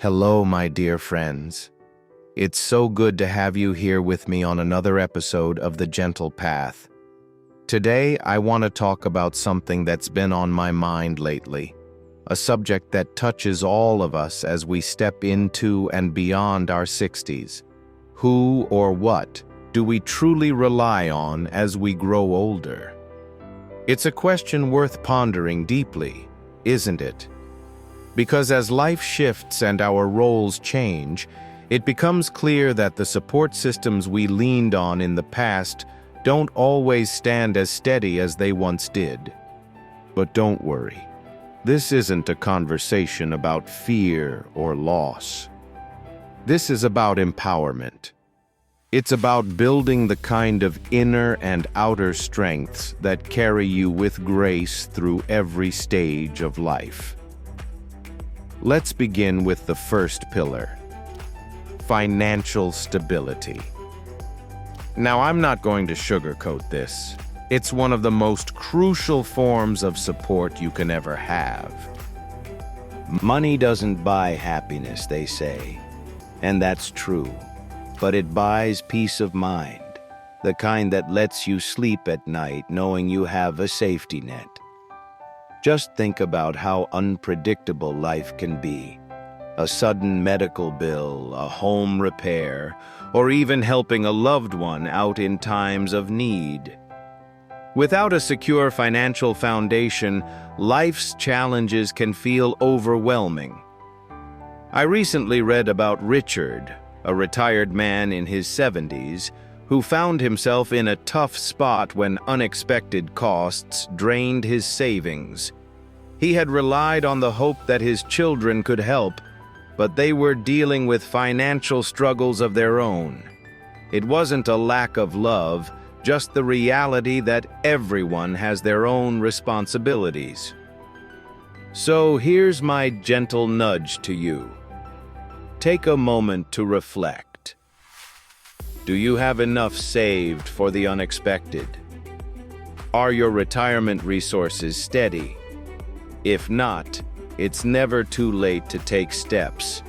Hello, my dear friends. It's so good to have you here with me on another episode of The Gentle Path. Today, I want to talk about something that's been on my mind lately, a subject that touches all of us as we step into and beyond our 60s. Who or what do we truly rely on as we grow older? It's a question worth pondering deeply, isn't it? Because as life shifts and our roles change, it becomes clear that the support systems we leaned on in the past don't always stand as steady as they once did. But don't worry. This isn't a conversation about fear or loss. This is about empowerment. It's about building the kind of inner and outer strengths that carry you with grace through every stage of life. Let's begin with the first pillar: financial stability. Now, I'm not going to sugarcoat this. It's one of the most crucial forms of support you can ever have. Money doesn't buy happiness, they say, and that's true. But it buys peace of mind, the kind that lets you sleep at night knowing you have a safety net. Just think about how unpredictable life can be. A sudden medical bill, a home repair, or even helping a loved one out in times of need. Without a secure financial foundation, life's challenges can feel overwhelming. I recently read about Richard, a retired man in his 70s, who found himself in a tough spot when unexpected costs drained his savings. He had relied on the hope that his children could help, but they were dealing with financial struggles of their own. It wasn't a lack of love, just the reality that everyone has their own responsibilities. So here's my gentle nudge to you. Take a moment to reflect. Do you have enough saved for the unexpected? Are your retirement resources steady? If not, it's never too late to take steps,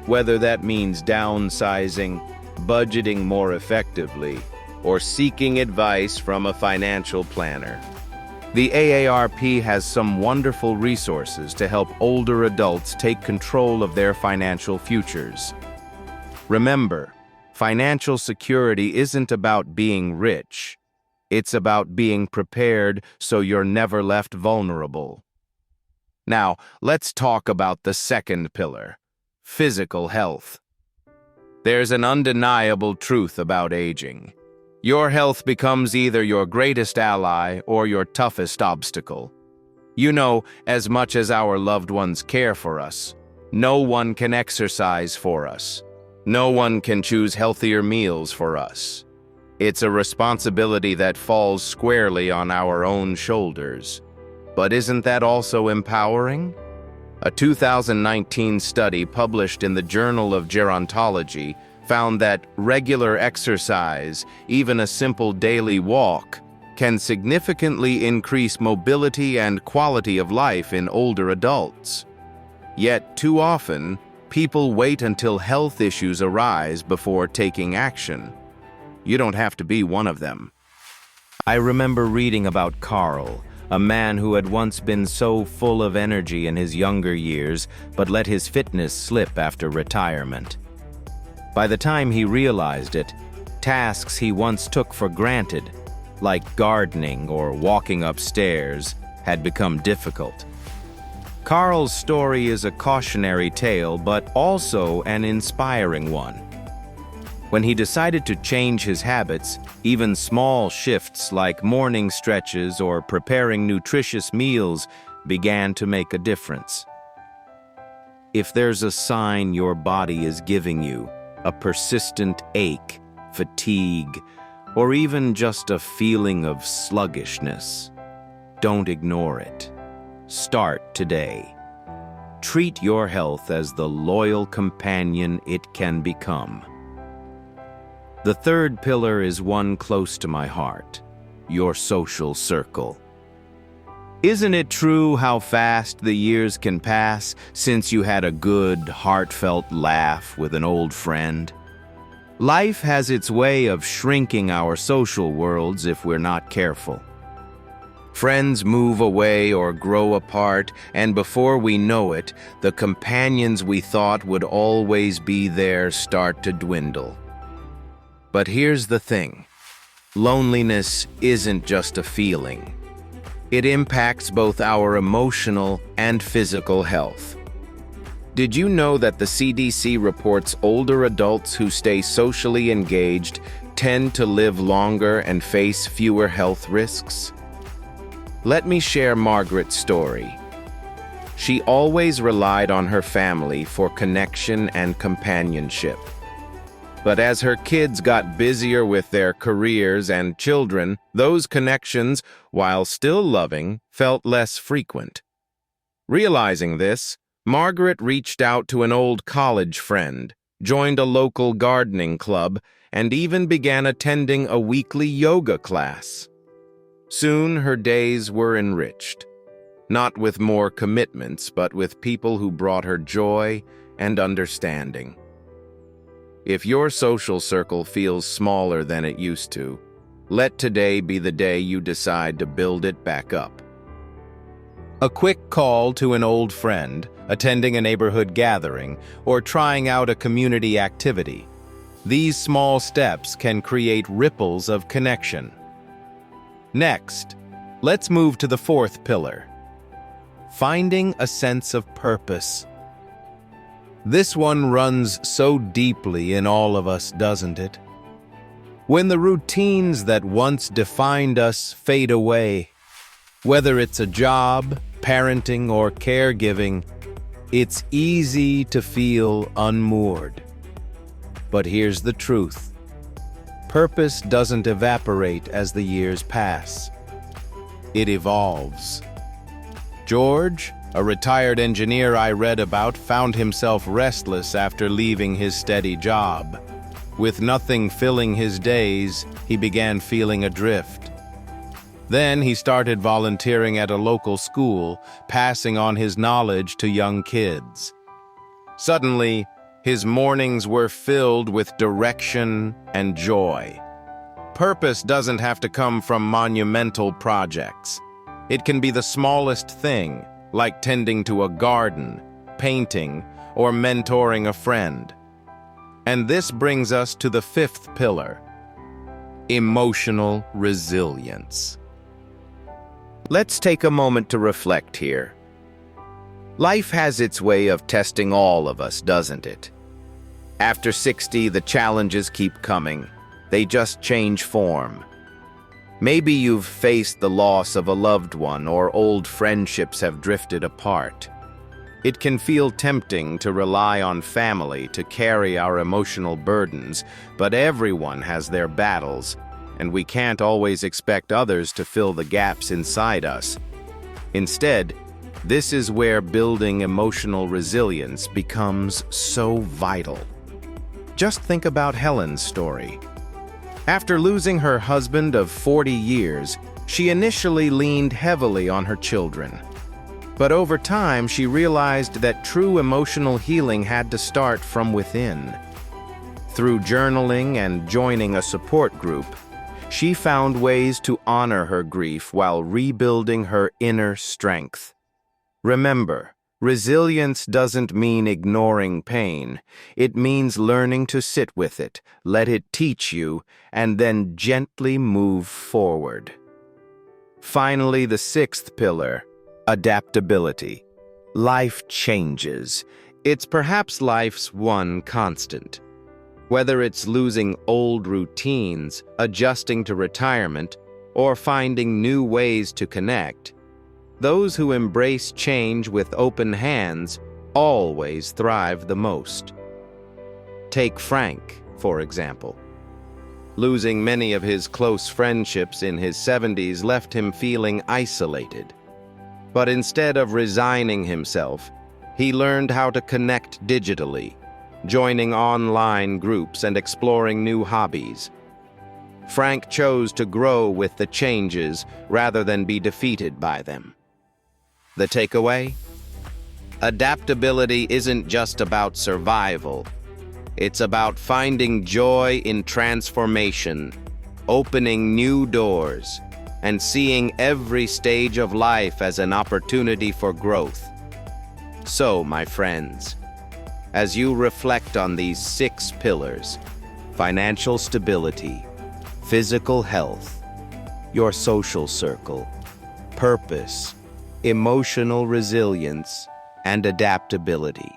whether that means downsizing, budgeting more effectively, or seeking advice from a financial planner. The AARP has some wonderful resources to help older adults take control of their financial futures. Remember, financial security isn't about being rich. It's about being prepared so you're never left vulnerable. Now, let's talk about the second pillar: physical health. There's an undeniable truth about aging. Your health becomes either your greatest ally or your toughest obstacle. You know, as much as our loved ones care for us, no one can exercise for us. No one can choose healthier meals for us. It's a responsibility that falls squarely on our own shoulders. But isn't that also empowering? A 2019 study published in the Journal of Gerontology found that regular exercise, even a simple daily walk, can significantly increase mobility and quality of life in older adults. Yet, too often, people wait until health issues arise before taking action. You don't have to be one of them. I remember reading about Carl, a man who had once been so full of energy in his younger years, but let his fitness slip after retirement. By the time he realized it, tasks he once took for granted, like gardening or walking upstairs, had become difficult. Carl's story is a cautionary tale, but also an inspiring one. When he decided to change his habits, even small shifts like morning stretches or preparing nutritious meals began to make a difference. If there's a sign your body is giving you, a persistent ache, fatigue, or even just a feeling of sluggishness, don't ignore it. Start today. Treat your health as the loyal companion it can become. The third pillar is one close to my heart: your social circle. Isn't it true how fast the years can pass since you had a good, heartfelt laugh with an old friend? Life has its way of shrinking our social worlds if we're not careful. Friends move away or grow apart, and before we know it, the companions we thought would always be there start to dwindle. But here's the thing. Loneliness isn't just a feeling. It impacts both our emotional and physical health. Did you know that the CDC reports older adults who stay socially engaged tend to live longer and face fewer health risks? Let me share Margaret's story. She always relied on her family for connection and companionship. But as her kids got busier with their careers and children, those connections, while still loving, felt less frequent. Realizing this, Margaret reached out to an old college friend, joined a local gardening club, and even began attending a weekly yoga class. Soon her days were enriched, not with more commitments, but with people who brought her joy and understanding. If your social circle feels smaller than it used to, let today be the day you decide to build it back up. A quick call to an old friend, attending a neighborhood gathering, or trying out a community activity. These small steps can create ripples of connection. Next, let's move to the fourth pillar. Finding a sense of purpose. This one runs so deeply in all of us, doesn't it? When the routines that once defined us fade away, whether it's a job, parenting, or caregiving, it's easy to feel unmoored. But here's the truth. Purpose doesn't evaporate as the years pass. It evolves. George, a retired engineer I read about, found himself restless after leaving his steady job. With nothing filling his days, he began feeling adrift. Then he started volunteering at a local school, passing on his knowledge to young kids. Suddenly, his mornings were filled with direction and joy. Purpose doesn't have to come from monumental projects. It can be the smallest thing, like tending to a garden, painting, or mentoring a friend. And this brings us to the fifth pillar: emotional resilience. Let's take a moment to reflect here. Life has its way of testing all of us, doesn't it? After 60, the challenges keep coming. They just change form. Maybe you've faced the loss of a loved one, or old friendships have drifted apart. It can feel tempting to rely on family to carry our emotional burdens, but everyone has their battles, and we can't always expect others to fill the gaps inside us. Instead, this is where building emotional resilience becomes so vital. Just think about Helen's story. After losing her husband of 40 years, she initially leaned heavily on her children. But over time, she realized that true emotional healing had to start from within. Through journaling and joining a support group, she found ways to honor her grief while rebuilding her inner strength. Remember, resilience doesn't mean ignoring pain. It means learning to sit with it, let it teach you, and then gently move forward. Finally, the sixth pillar: adaptability. Life changes. It's perhaps life's one constant. Whether it's losing old routines, adjusting to retirement, or finding new ways to connect, those who embrace change with open hands always thrive the most. Take Frank, for example. Losing many of his close friendships in his 70s left him feeling isolated. But instead of resigning himself, he learned how to connect digitally, joining online groups and exploring new hobbies. Frank chose to grow with the changes rather than be defeated by them. The takeaway? Adaptability isn't just about survival. It's about finding joy in transformation, opening new doors, and seeing every stage of life as an opportunity for growth. So, my friends, as you reflect on these 6 pillars, financial stability, physical health, your social circle, purpose, emotional resilience, and adaptability,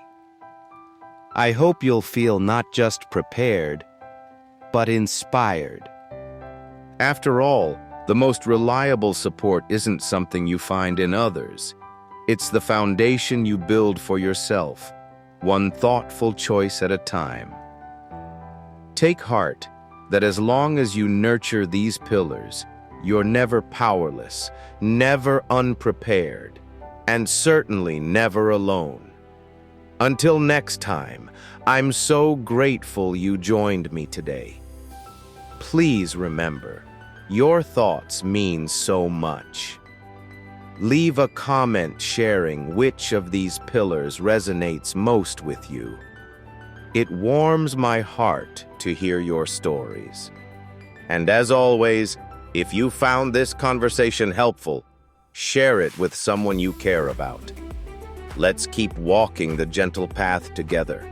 I hope you'll feel not just prepared, but inspired. After all, the most reliable support isn't something you find in others. It's the foundation you build for yourself, one thoughtful choice at a time. Take heart that as long as you nurture these pillars, you're never powerless, never unprepared, and certainly never alone. Until next time, I'm so grateful you joined me today. Please remember, your thoughts mean so much. Leave a comment sharing which of these pillars resonates most with you. It warms my heart to hear your stories. And as always, if you found this conversation helpful, share it with someone you care about. Let's keep walking the gentle path together.